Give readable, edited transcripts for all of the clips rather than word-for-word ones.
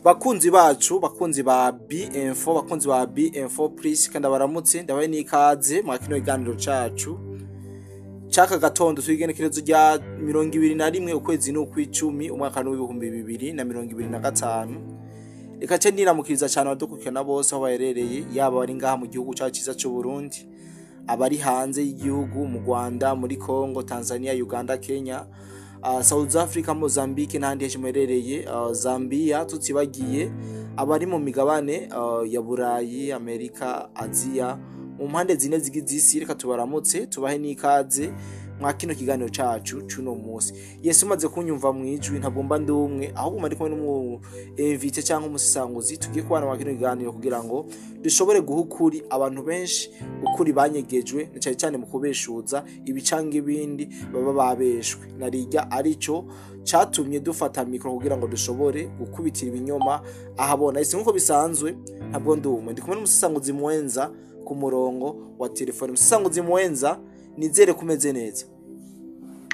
Bakunzi bacu, bakunzi ba B-Info, bakunzi ba B-Info Plus, kandi baramutse ndabaye n'ikaze mu kino kiganiro cacu caka gatondo twigenekerezo rya 21 ukwezi n'ukwicumi umwaka w'2025. Reka ce ndiramukiriza cyane abadukukana bose aho baherereye, yaba bari ngaha mu gihugu cyacu cyiza cy'u Burundi, abari hanze y'igihugu mu Rwanda, muri Congo, Tanzania, Uganda, Kenya, South Africa, Mozambique n'ahandi henshi muherereye, Zambia tutibagiye, abari mu migabane ya Burayi, Amerika, Aziya, mu mpande zine z'isi. Reka tubaramutse tubahe n'ikaze mwa kino kiganiro cacu cuno munsi. Yesu umaze kunyumva mwijwi ntagomba ndumwe, ahubwo mari kumwe n'umu invite cyangwa umusisanguzi tugiye kubana mwa kino kiganiro kugira ngo dushobore guhukuri abantu benshi ukuri banyegejwe cyane cyane mu kubeshuza ibicanga ibindi baba babeshwe. Narijya arico catumye dufata mikro kugira ngo dushobore gukubitira ibinyoma ahabona. Isi nkuko bisanzwe ntabwo ndumwe, ndi kumwe n'umusisanguzi mwenza ku murongo wa telefone. Umusisanguzi mwenza, nizere kumeze neza.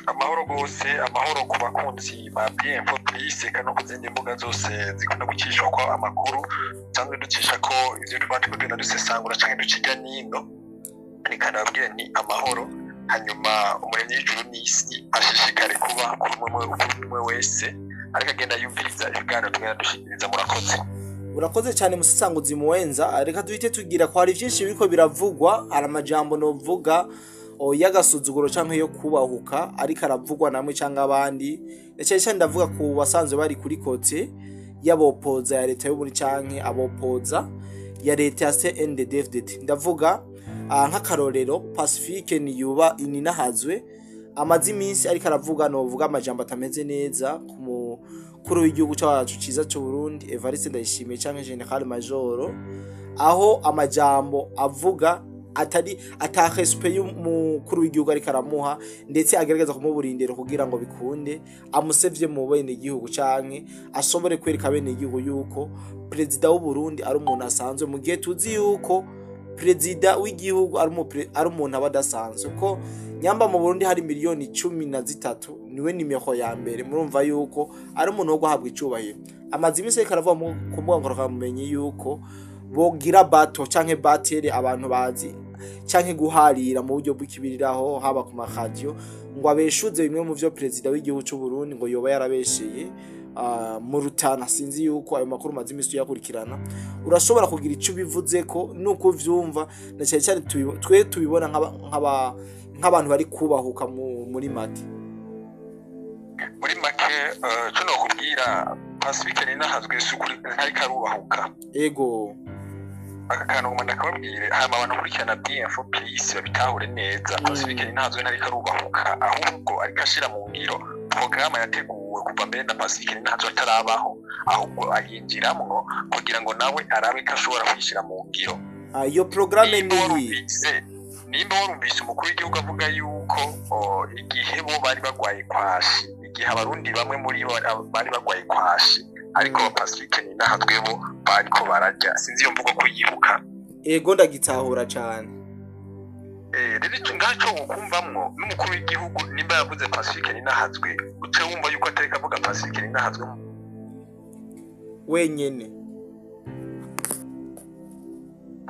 Amahoro gose, amahoro ku bakunzi ba B-Info Plus kano kuzindi mbuga zose zikunda gucishwa ko amakuru cyangwa ducisha ko ivyo twatiko tuna dusesangura cyangwa duciga nino. Reka nababwire ni amahoro, hanyuma umuremyi w'ijuru n'isi ashishikare kuba kuri umwe wese ariko agenda yumviriza ibiganiro tugenda dushikiriza. Urakoze cyane musisanguzi mwenza. Reka duhite tugira ko hari byinshi biriko biravugwa, hari amajambo novuga yagasuzuguro canke yo kubahuka ariko aravugwa namwe cyangwa abandi. Ndetse ndavuga ku basanzwe bari kuri kote y'abopoza ya leta y'uburi canke abopoza ya leta ya CNDD-FDD. Ndavuga nk'akarorero Pacifique Niyuba Ininahazwe amazi iminsi ariko aravuga novuga amajambo atameze neza ku kuri w'igihugu cyacu cyiza cy'u Burundi Evariste Ndayishimiye canke General Major, aho amajambo avuga atari respect y'umukuru w'igihugu ariko aramuha, ndetse agerageza kumuburindira kugira ngo bikunde amusevye mu bene igihugu canke ashobore kwereka bene igihugu yuko president w'u Burundi ari umuntu asanzwe, mu gihe tuzi yuko president w'igihugu ari umuntu abadasanzwe ko nyamba mu Burundi hari miliyoni 13 niwe nimero ya mbere. Murumva yuko ari umuntu wo guhabwa icubahiro. Amazimi se karavuga mu kumbuga ngororamumenyi yuko bogira bato canke batere abantu bazi canke guharira mu buryo bw'ikibiriraho haba ku maradio ngo abeshuze bimwe mu vyo president w'igihugu cy'u Burundi ngo yoba yarabesheye mu Rutana. Sinzi yuko ayo makuru mazimi yakurikirana, urashobora kugira ico bivuze ko nuko vyumva, na cyane cyane twe tubibona nk'abantu bari kubahuka muri make. Muri make cyo no kubwira Pacifique Ninahazwe sukuri ntari karubahuka. Ego akakano ngomba nakababwire hama abantu kurikirana B-Info Plus babitahure neza. Pacifique Ninahazwe ntari karubahuka, ahubwo ariko ashira mu ngiro programme yateguwe kuva mbere na Pacifique Ninahazwe atarabaho, ahubwo ayinjiramwo kugira ngo nawe arabe ko ashobora kwishira mu ngiro. Iyo programme nimba warumvise umukuru w'igihugu avuga yuko igihe bo bari bagwaye kwashi, igihe abarundi bamwe muri bo bari bagwaye kwashi ariko Pacifique Ninahazwe bo bariko barajya, sinzi iyo mvugo ko yibuka. Ego ndagitahura cyane. Rero icyo ngaco ukumvamwo n'umukuru w'igihugu nimba yavuze Pacifique Ninahazwe uce wumva yuko atari kavuga Pacifique Ninahazwe wenyene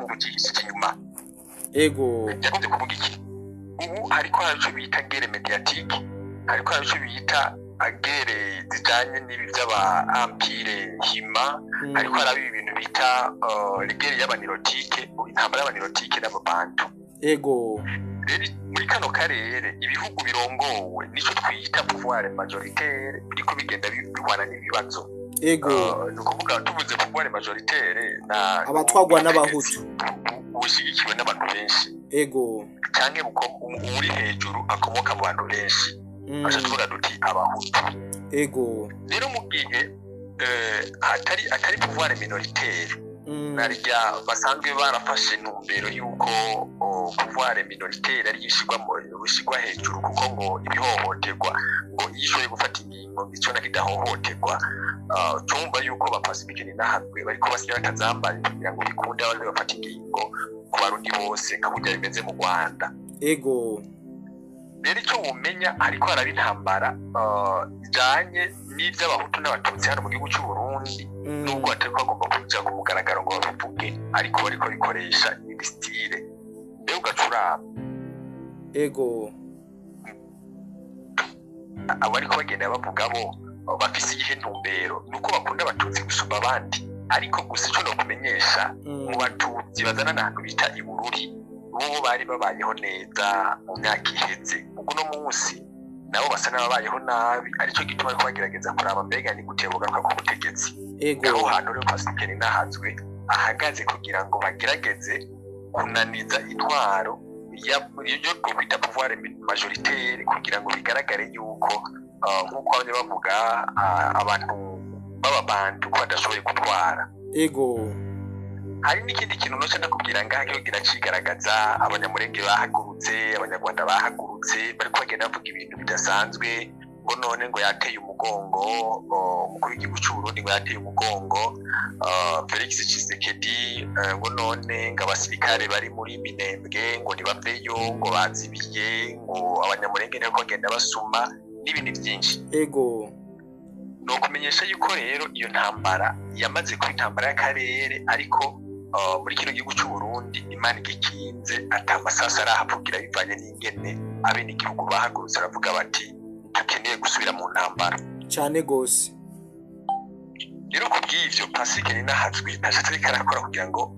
ubugishije inyuma. Ego yakunze kuvuga iki? Ubu hariko haraco bita gere mediatique, hariko haraco bita agere zijanye n'ibi by'aba empire hima, hariko harabi ibintu bita gere y'abanirotique, intambara y'abanirotique n'ababantu. Ego rero muri kano karere ibihugu birongowe nico twita pouvoir majoritaire biriko bigenda bihwana n'ibibazo. Ego nukuvuga tuvuze pouvoir majoritaire na abatwagwa n'abahutu ushigikiwe n'abantu benshi. Ego canke uri hejuru akomoka mu bantu benshi, aje tuvuga duti abahutu. Ego rero mu gihe atari pouvoir minoritaire, narya basanzwe barafashe numbero yuko pouvoir minoritaire ari yishigwa hejuru, kuko ngo ibihohoterwa ngo yishoye gufata ingingo icyo nakidahohoterwa. Tumva yuko ba Pacifique Ninahazwe bariko basigira akazambari kugira ngo bikunde abantu bafata ingingo ku barundi bose nka burya bimeze mu Rwanda. Ego rero icyo umenya ariko harabintambara ijanye n'ivy'abahutu n'abatutsi hano mu gihugu cy'u Burundi Burundi nubwo atari bagomba kuja ku mugaragaro ngo babivuge ariko bariko bikoresha indi style rero ugacuraba ego abariko bagenda bavuga bo bafise igihe ntumbero nuko bakunda abatutsi gusumba abandi ariko gusa ico no kumenyesha mu batutsi bazana n'ahantu bita ibururi bo bari babayeho neza mu myaka iheze ubwo no munsi nabo basa n'ababayeho nabi arico gituma ariko bagerageza kuraba mbega ni gutebuka ku butegetsi aho hantu rero Pacifique Ninahazwe ahagaze kugira ngo bagerageze kunaniza intwaro yo kwita pouvoir majoritaire kugira ngo bigaragare yuko nk'uko abanye bavuga abantu b'abantu ko badashoboye gutwara ego hari n'ikindi kintu nose ndakubwira ngaha cyo kiracigaragaza abanyamurenge bahagurutse abanyarwanda bahagurutse bariko bagenda bavuga ibintu bidasanzwe ngo none ngo yateye umugongo umukuru w'igihugu cy'u Burundi ngo yateye umugongo Felix Tshisekedi ngo none ngo abasirikare bari muri Minembwe ngo nibaveyo ngo bazibiye ngo abanyamurenge nako bagenda basuma n'ibindi byinshi ego no kumenyesha yuko rero iyo ntambara yamaze kuba intambara y'akarere ariko muri kino gihugu cy'u Burundi Imana igikinze atamasasa arahavugira bivanye n'ingene abene igihugu bahagurutse aravuga bati dukeneye gusubira mu ntambara cyane gose rero kubw'ivyo Pacifique Ninahazwe ntashatse karakora kugira ngo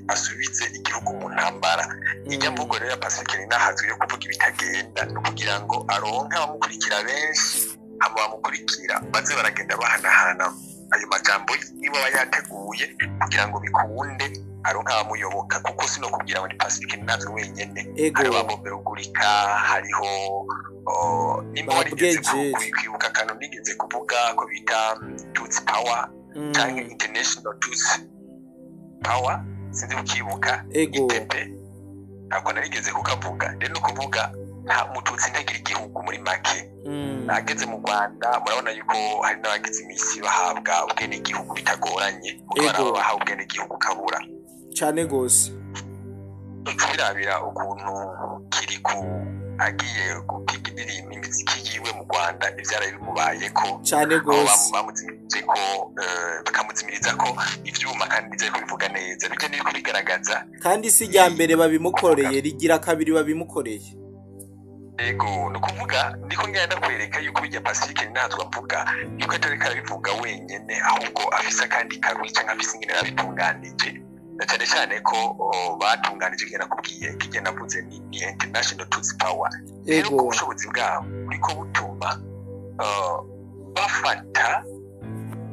asubize igihugu mu ntambara ijya mvugo rero ya Pacifique Ninahazwe yo kuvuga ibitagenda no kugira ngo aronke abamukurikira benshi abamukurikira baze baragenda bahanahana ayo majambo niba bayateguye kugira ngo bikunde aronka abamuyoboka kuko sino kubwira ngo ni Pacifique Ninahazwe wenyene hari ababomberugurika hariho nimba warigeze kwibuka kano nigeze kuvuga ko bita Tutsi Power cyangwa International Tutsi Power sinzi ukibuka ITP ntabwo narigeze kukavuga rero no kuvuga nta mututsi ntagira igihugu muri make nageze mu Rwanda murabona yuko hari n'abagize imisi bahabwa ubwene igihugu bitagoranye kuko bahawe ubwene igihugu kabura cyane gose birabira ukuntu kiri ku agiye gupigira imiziki yiwe mu Rwanda ivyara bimubayeko cyane gose bamuzimije ko bakamuzimiriza ko ivyuma kandi bize kubivuga neza bije niko bigaragaza kandi si rya mbere babimukoreye rigira kabiri babimukoreye ego no kuvuga ndiko ngenda kwereka yuko bijya Pacifique Ninahazwe avuga yuko atari karabivuga wenyene ahubwo afisa kandi karwi cyangwa afisa ingene yabitunganije cyane cyane ko batunganije ngena kubwiye kige navuze ni International Tutsi Power rero ku bushobozi bwabo uriko butuma bafata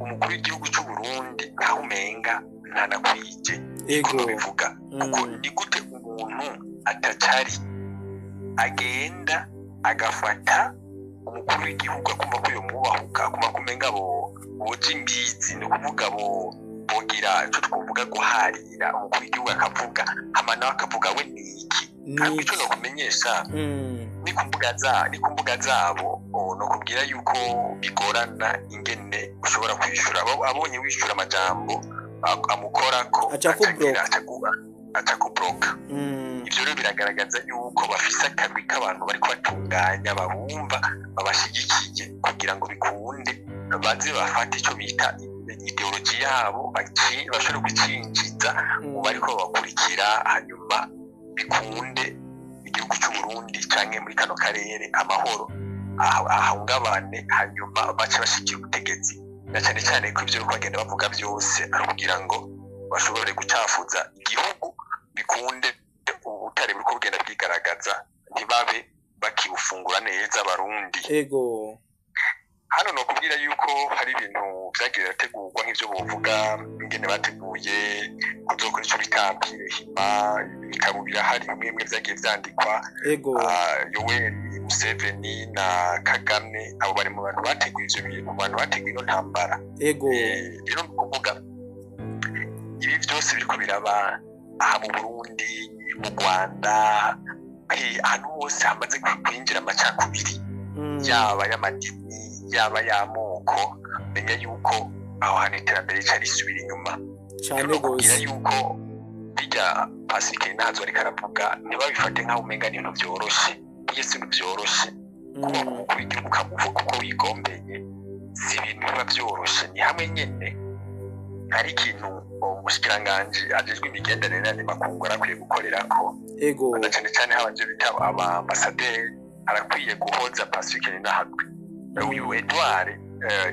umukuru w'igihugu cy'u Burundi aho umenga ntanakwije ego bivuga kuko ni gute umuntu atacari agenda agafata umukuru w'igihugu akumva ko yomubahuka akumva ko umenga boje imbizi no kuvuga bogira cyo twavuga guharira umukuru w'igihugu akavuga hamana akavuga we niki kandi cyo no kumenyesha ni kumbuga zabo no kubwira yuko bigorana ingene ushobora kwishura abonye wishura amajambo amukora ko atakubroka ivyo rero biragaragaza yuko bafise akarwi k'abantu bariko batunganya babumva babashigikiye kugira ngo bikunde baze bafate ico bita ideology yabo bashobora kucinjiza mu bariko bakurikira hanyuma bikunde igihugu cy'u Burundi canke muri kano karere amahoro ahungabane hanyuma bace bashikira ubutegetsi na cyane cyane ko ivyo bagenda bavuga byose ari kugira ngo bashobore gucafuza igihugu bikunde ubutare buriko bugenda bwigaragaza ntibabe bakibufungura neza abarundi ego hano no kubwira yuko hari ibintu vyagiye birategurwa nk'ivyo bovuga ingene bateguye kuzokora ico bitambire hima ibitabo birahari bimwe vyagiye vyandikwa Yoweri Museveni na Kagame abo bari mu bantu bateguye ivyo bintu mu bantu bateguye ino ntambara rero no kuvuga ibi vyose biriko biraba aha mu Burundi mu Rwanda ahantu hose hamaze kwinjira amacakubiri yaba y'amadini yaba y'amoko menya yuko aho hantu iterambere risubira inyuma cyane gose yuko bijya Pacifique Ninahazwe ariko aravuga ntibabifate nk'aho umenga ni ibintu vyoroshe si ibintu vyoroshe kuba umukuru w'igihugu ukamuvuga uko wigombeye si ibintu biba byoroshe, ni hamwe nyene hari ikintu umushikiranganji ajejwe imigenderanire n'andi makungu arakwiye gukorerako. Ego. Na cyane cyane habanje bita abambasaderi arakwiye guhoza Pacifique Ninahazwe. Uyu Edouard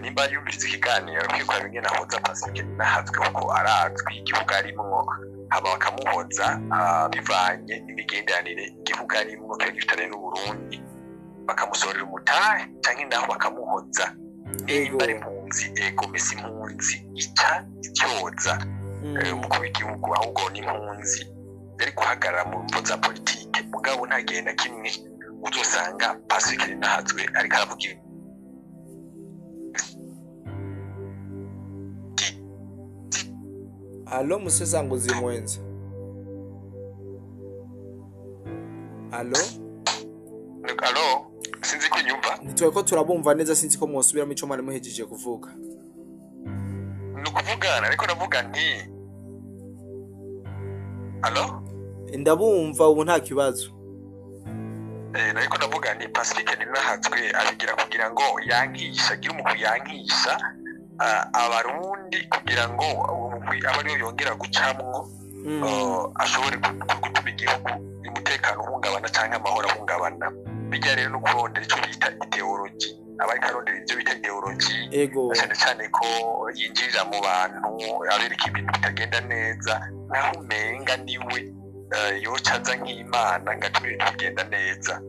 nimba yumviriza ikiganiro arakwiye ko abingena ahoza Pacifique Ninahazwe kuko arazwi igihugu arimwo, haba bakamuhoza bivanye n'imigenderanire igihugu arimwo gifitanye n'Uburundi, bakamusorera umutahe canke naho bakamuhoza. Nimba ari impunzi ego mesi impunzi ica icyoza umukuru w'igihugu, ahubwo ni impunzi yari guhagarara mu mvo za politike. Mugabo nta gihe na kimwe uzosanga Pacifique Ninahazwe ariko aravuga Alo Musesanguzi Mwenza. Alo sinzi ko nyumva. Nitwe ko turabumva neza, sinzi ko mwosubira mu ico mwari muhejeje kuvuga. Nukuvugana ariko navuga nti Alo ndabumva ubu nta kibazo. Ariko navuga nti Pacifique Ninahazwe abigira kugira ngo yankisha, agira umukuru yankisha abarundi kugira ngo abariyo yongera gucamwo ashobore gutuma igihugu umutekano uhungabana cyangwa amahoro ahungabana. Bijya rero no kurondera icyo bita ideology, abariko arondera ibyo bita ideology, cyane cyane ko yinjirira mu bantu abereka ibintu bitagenda neza, naho umenga niwe yocaza nk'Imana ngatuma ibintu bigenda neza.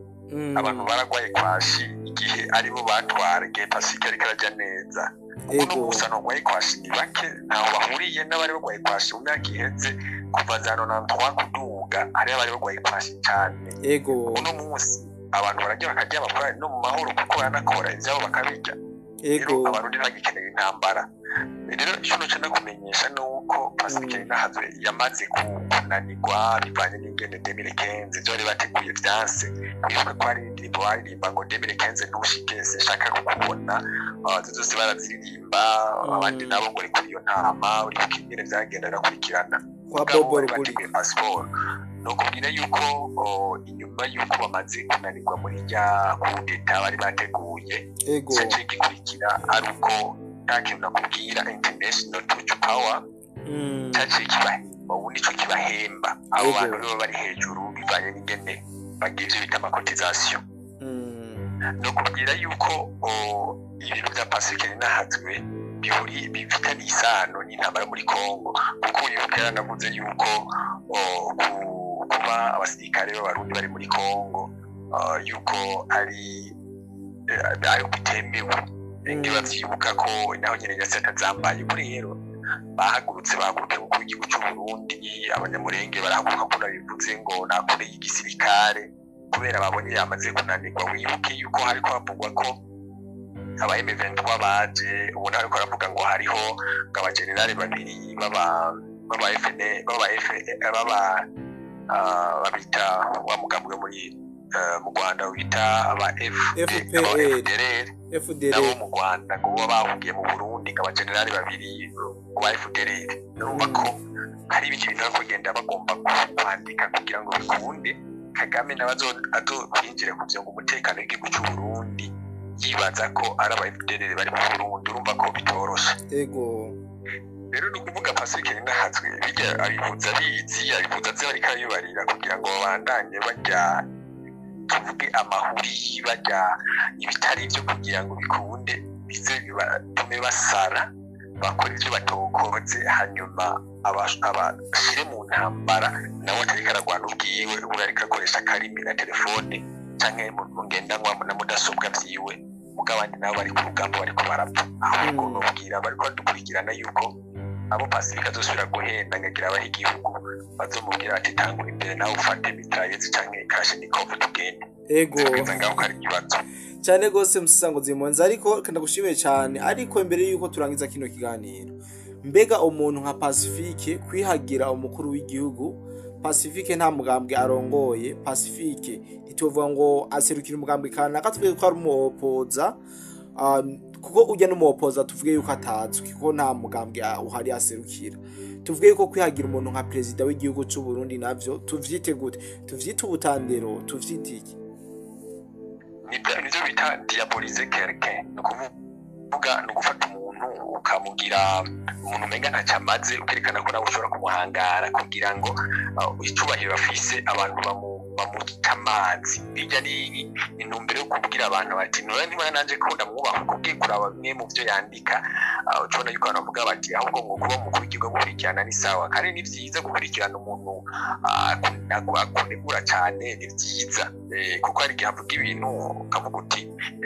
Abantu baragwaye kwashi igihe aribo batwara igihe Pacifique ariko arajya neza. Uno musa ntugwaye kwashi ni bake, ntaho bahuriye n'abari bagwaye kwashi mu myaka iheze kuva za 93 kuduga, hari abari bagwaye kwashi cyane. Uno munsi abantu barajya bakajya bakora no mu mahoro kuko baranakora ivyabo bakabijya. Rero abarundi bagikeneye intambara. Rero ikintu cyo nakumenyesha nuko Pacifique Ninahazwe yamaze kunanirwa bivanye n'ingene 2015 byari bateguye vyanse. Bivuga ko ari indirimbo baririmba ngo 2015 ntushikese shaka kukubona, zose baraziririmba, abandi nabo ngo kuri iyo ntama uri kingene vyagenda birakurikirana. Kwa Bobo Ruguri passport no kubwira yuko inyuma yuko bamaze kunanirwa muri rya kudeta bari bateguye, cyo gikurikira ari uko ntakintu nakubwira international touch power cyaciye kibahemba. Ubu nico kibahemba abo bantu rero bari hejuru bivanye n'ingene bagivye bita amakotization. No kubwira yuko ibintu bya Pacifique Ninahazwe bifitanye isano n'intambara muri Congo, kuko yukera navuze yuko kuba abasirikare b'abarundi bari muri Congo yuko ari bitemewe. Ngiye bavyibuka ko naho nyene yasatazambaye kuri rero bahagurutse ku gihugu cy'u Burundi, abanyamurenge barahaguruka ko nabivuze ngo nakore igisirikare kubera babonye yamaze kunanirwa. Wibuke yuko hariko havugwa ko aba M23 baje, ubona ariko aravuga ngo hariho abagenerali babiri babita wa mugambwe muri mu Rwanda wita aba FDLR nabo mu Rwanda ngo bahugiye mu Burundi abagenerali babiri wa FDLR. Urumva ko hari ibindi bintu bakugenda bagomba kwandika kugira ngo bikunde Kagame nabazo kwinjira ku byo umutekano w'igihugu cy'u Burundi, yibaza ko ari aba FDLR bari mu Burundi. Urumva ko bitoroshe. Rero no kuvuga Pacifique Ninahazwe bijya abivuza abivuza ariko ayubarira kugira ngo babandanye bajya tuvuge amahuri bajya ibitari byo kugira ngo bikunde bize batume basara bakora ibyo batokoze, hanyuma abashire mu ntambara nawe atari karagwana ubwiwe urarika akoresha karimi na telefone canke mu ngendanwa na mudasobwa vyiwe. Mugabandi nabo bari ku rugamba bariko barapfa, ahubwo nobwira bariko dukurikirana yuko abo Pacifique azosubira guhenda ngagira abaha igihugu bazomubwira ati tangura imbere nawe ufate mitrailleuses canke Kalashnikov tugende. Ngaho kari ikibazo cyane gose Musesanguzi Mwenza. Ariko ndagushimiye cyane, ariko imbere yuko turangiza kino kiganiro, mbega umuntu nka Pacifique kwihagira umukuru w'igihugu, Pacifique nta mugambwe arongoye, Pacifique itovuga ngo aserukira umugambwe kanaka, tuvuge ko ari umuopoza, kuko ujya n'umuopoza tuvuge yuko atazwi kuko nta mugambwe uhari aserukira. Tuvuge yuko kwihagira umuntu nka president w'igihugu cy'u Burundi navyo tuvyite gute? Tuvyite ubutandero, tuvyite iki? Nibyo bita diaboliser quelqu'un, no kuvuga kuvuga ni ugufata umuntu ukamugira umuntu umenga ntacyo amaze ukerekana ko nawe ushobora kumuhangara kugira ngo icubahiro afise abantu bamuta amazi. Bijya ni intumbero yo kubwira abantu bati nora niba nanje ko ndamwubaha kubwiye kuraba bimwe mu byo yandika, ucubona yuko abantu bavuga bati ahubwo ngo kuba mukuru w'igihugu gukurikirana ni sawa, kandi ni vyiza gukurikirana umuntu akunegura cyane, ni vyiza kuko hari igihe avuga ibintu ukavuga uti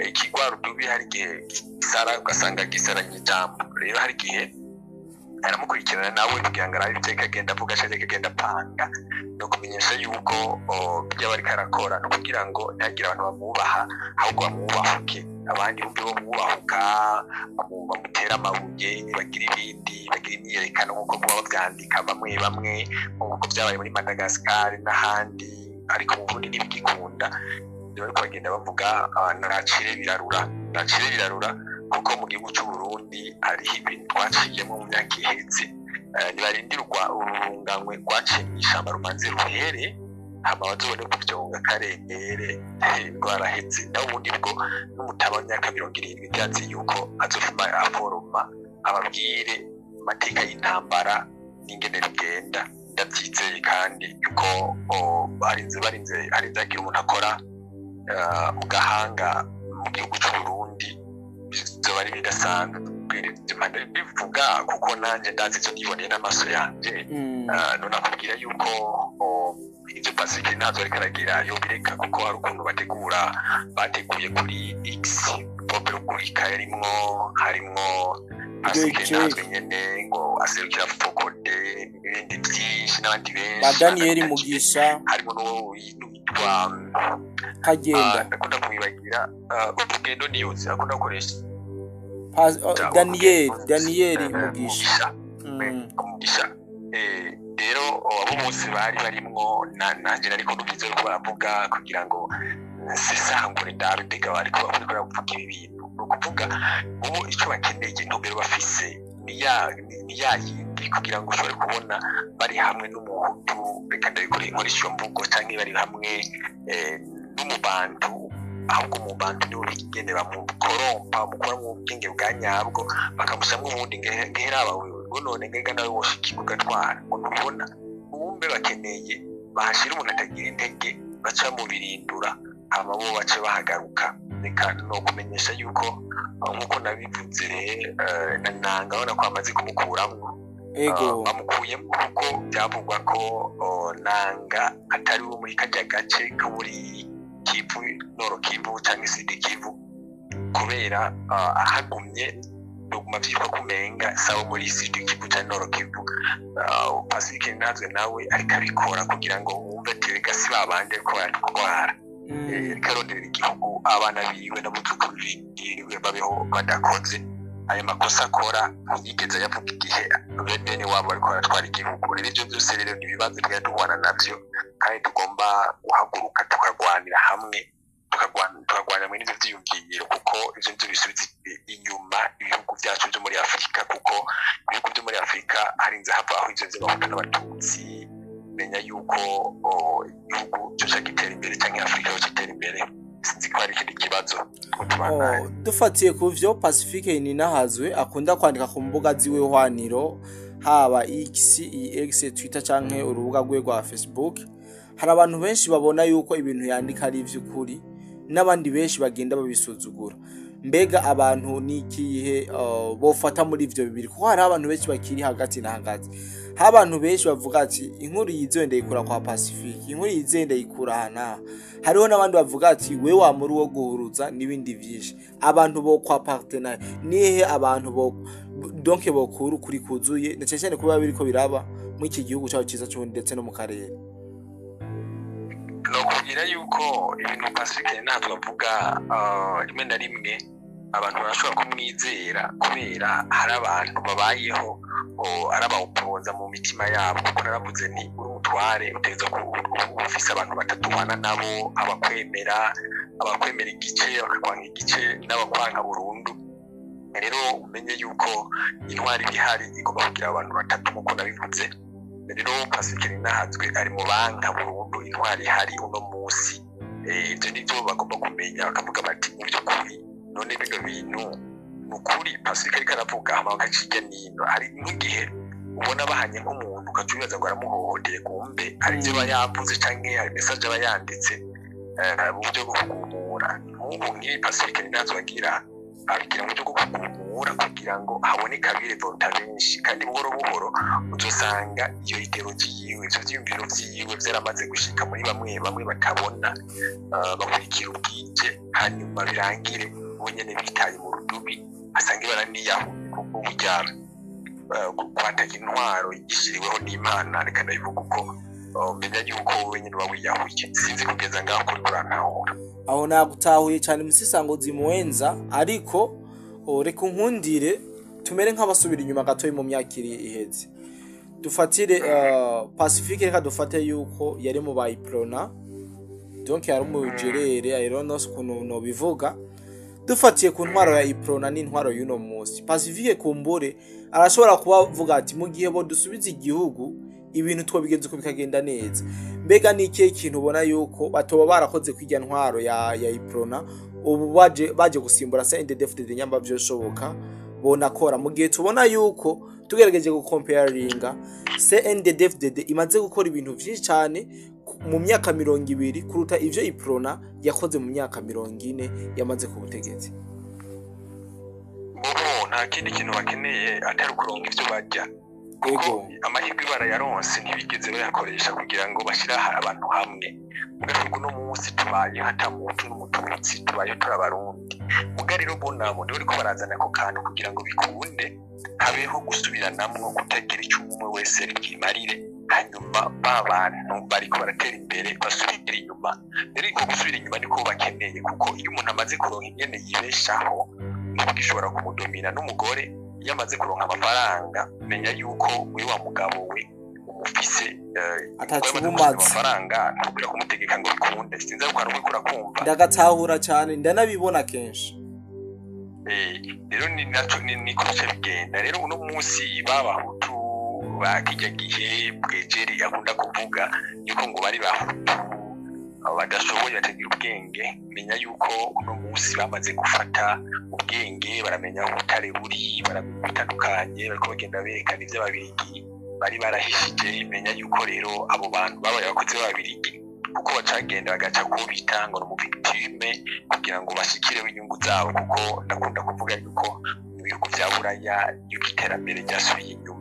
ikigwara udubi, hari igihe gisara ugasanga gisaranye ijambo. Rero hari igihe aramukurikirana nawe kugira ngo arabe ibyo kagenda avuga cyangwa kagenda apanga, no kumenyesha yuko ibyo bariko arakora no kugira ngo ntihagire abantu bamwubaha ahubwo bamwubahuke, abandi bumve bamwubahuka bamutera amabuye, bagira ibindi, bagira imyiyerekano nk'uko muba bavyandika bamwe bamwe nk'uko byabaye muri Madagascar n'ahandi, ariko mu Burundi ntibigikunda. Bariko bagenda bavuga nacire birarura kuko mu gihugu cy'u Burundi hariho ibintu twaciyemo mu myaka iheze, ntibarindirwa ururunganwe rwaciye mu ishyamba rumanze ruhere hama bazobone kuvyonga karengere rwaraheze. naho ubundi bwo n'umutaba w'imyaka 70 byanze yuko azofuma aforoma ababwire amateka y'intambara n'ingene bigenda. Ndabyizeye kandi yuko barinze agira umuntu akora mu gahanga mu gihugu cy'u Burundi bizoba ari bidasanzwe. Bivuga kuko nanjye ndazi ivyo niboneye n'amaso yanje, none akubwira yuko ivyo Pacifique ntazo ariko aragira yobireka kuko hari ukuntu bateguye kuri X Populurika harimwo Pacifique ntazo nyene ngo aserukira Fokode n'ibindi byinshi n'abandi benshi, ba Daniel Mugisha, harimo n'uwitwa Kagenda, ndakunda kumwibagira Urugendo News akunda gukoresha Daniel Mugisha. Rero abo bose bari barimwo nanjye ariko nubwize ko baravuga kugira ngo sisangure ndabega bariko bavuga ibi bintu, no kuvuga ubu ico bakeneye intumbero bafise ni ya yindi kugira ngo ushobore kubona bari hamwe n'umuhutu, reka ndabikore inkoresho mvugo canke bari hamwe n'umubantu, ahubwo mu bantu niwe bigende bamukorompa mukora mu bwenge bwa nyabwo bakamushamwe ubundi ngehera bawe none ngega nawe woshikirwa gatwara ngo ntubona. Ubumbe bakeneye bahashira umuntu atagira intege baca mu birindura hama bo bace bahagaruka. Reka no kumenyesha yuko nkuko nabivuze nanga abona ko amaze kumukuramwo bamukuyemo kuko byavugwa ko nanga atari wo muri kajya gace ko muri Kivu, Nord Kivu cyangwa Sud Kivu, kubera ahagumye doguma byitwa kumenga sawa muri Sud Kivu cyangwa Nord Kivu. Pacifique natwe nawe ariko abikora kugira ngo wumve tegasi babanje ko batwara karondera igihugu abana biwe n'abutukuru biwe babeho badakoze ayo makosa akora ntiyigeze yavuga igihe bene wabo ariko aratwara igihugu. Rero ibyo byose rero ibibazo twari duhwana navyo, kandi tugomba guhaguruka tukarwanira hamwe, tukarwanira muri ibyo byiyumviro kuko ivyo byo bisubiza inyuma ibihugu byacu byo muri Afurika, kuko ibihugu byo muri Afurika harinze havaho ivyo by'abahutu n'abatutsi. Menya yuko igihugu cyo gitera imbere cyangwa Afurika yo gitera imbere, sinzi ko hari ikindi kibazo dufatiye ku vyo Pacifique Ninahazwe akunda kwandika ku mbuga ziwe hwaniro, haba X, Twitter canke urubuga rwe rwa Facebook. Hari abantu benshi babona yuko ibintu yandika ari ivy'ukuri, n'abandi benshi bagenda babisuzugura. Mbega abantu nikihe bofata muri ivyo bibiri, kuko hari abantu benshi bakiri hagati na hagati. Hari abantu benshi bavuga ati inkuru yizende ikura kwa Pacifique, inkuru yizende ikura hana. Hariho n'abandi bavuga ati we wa muri wo guhuruza n'ibindi vyinshi. Abantu bo kwa partenaire nihe abantu bo donc bokuru kuri kuzuye ndetse cyane kuba biriko biraba muri iki gihugu cyacu cyiza cyo ndetse no mu karere. No kugira yuko ibintu Pacifique natwe bavuga rimwe na rimwe abantu barashobora kumwizera kubera hari abantu babayeho arabawupoza mu mitima yabo, kuko naravuze nti uri umutware uteza ufise abantu batatuhana nabo, abakwemera igice bakakwanga igice n'abakwanga burundu. Rero umenye yuko intwari bihari igomba kugira abantu batatu nk'uko nabivuze. Rero Pacifique Ninahazwe ari mu banka burundu intwari ihari uno munsi. Ibyo nivyo bagomba kumenya, bakavuga bati mu by'ukuri none bino bintu nukuri Pacifique ariko aravuga hama bakakijya nino hari nk'igihe ubona bahanye nk'umuntu ukacubibaza ngo aramuhohoteye kumbe hari ibyo bayavuze canke hari message aba yanditse mu buryo bwo kugumura nk'ubu nk'iyi Pacifique ntazogira abigira mu buryo bwo kugumura kugira ngo haboneke abirevota benshi kandi buhoro buhoro uzosanga iyo ideology yiwe ivyo vyiyumviro vyiwe vyaramaze gushika muri bamwe batabona bakurikira ubwije hanyuma birangire nyene bitaye mu rudubi asange baraniyahuye kuko burya kwataka intwaro yishiriweho n'Imana reka ndabivuga uko menya yuko wenyine uba wiyahuye sinzi kugeza ngaho kuri kurantahura aho nagutahuye cyane musisangozi muwenza ariko reka unkundire tumere nk'abasubira inyuma gatoyi mu myaka iri iheze dufatire Pacifique reka dufate yuko yari mu bayiprona donc yari umugerere aeronos kuno no bivuga dufatiye ku ntwaro ya iprona n'intwaro y'uno munsi Pacifique kumbure arashobora kubavuga ati mu gihe bo dusubiza igihugu ibintu twobigenze uko bikagenda neza mbega n'ikihe kintu ubona yuko batoba barakoze kw'ijya ntwaro ya iprona ubu baje gusimbura CNDD-FDD nyamba byoshoboka bonakora mu gihe tubona yuko tugerageje gucomparinga CNDD-FDD imaze gukora ibintu byinshi cyane mu myaka 200 kuruta ivyo iprona yakoze mu myaka 40 yamaze ku butegetsi. Nta kindi kintu bakeneye atari kuronka ivyo bajya kuko amahirwe barayaronse ntibigeze bayakoresha kugira ngo bashira abantu hamwe ugafuko no munsi tubaye hatamutu n'umututsi tubaye turabarundi mugariro bonamo ndi uriko barazana ko kantu kugira ngo bikunde habeho gusubiranamwo kutagira icumwe wese rikimarire hanyuma babantu bariko baratera imbere basubira inyuma rero gusubira inyuma niko bakeneye kuko iyo umuntu amaze kuronka ingene yibeshaho ntibishobora kumudomina n'umugore yamaze kuronka amafaranga menya yuko we wa mugabo we umufise atacubumaze amafaranga ntubira kumutegeka ngo bikunde sinzi ko ari kurakumva ndagatahura cyane ndanabibona kenshi rero ni naco ni koce bigenda rero uno munsi babahutu bakijya gihe bwejeri akunda kuvuga yuko ngo bari bahutu badashoboye batagira ubwenge menya yuko uno munsi bamaze gufata ubwenge baramenya ubutare buri baramutandukanye bariko bagenda berekana ivyo babirigi bari barahishije menya yuko rero abo bantu babaye bakoze babirigi kuko bacagenda bagaca kubita ngo mu victime kugira ngo bashikire inyungu zabo kuko ndakunda kuvuga yuko ibihugu vya Buraya y'iterambere ryasubiye inyuma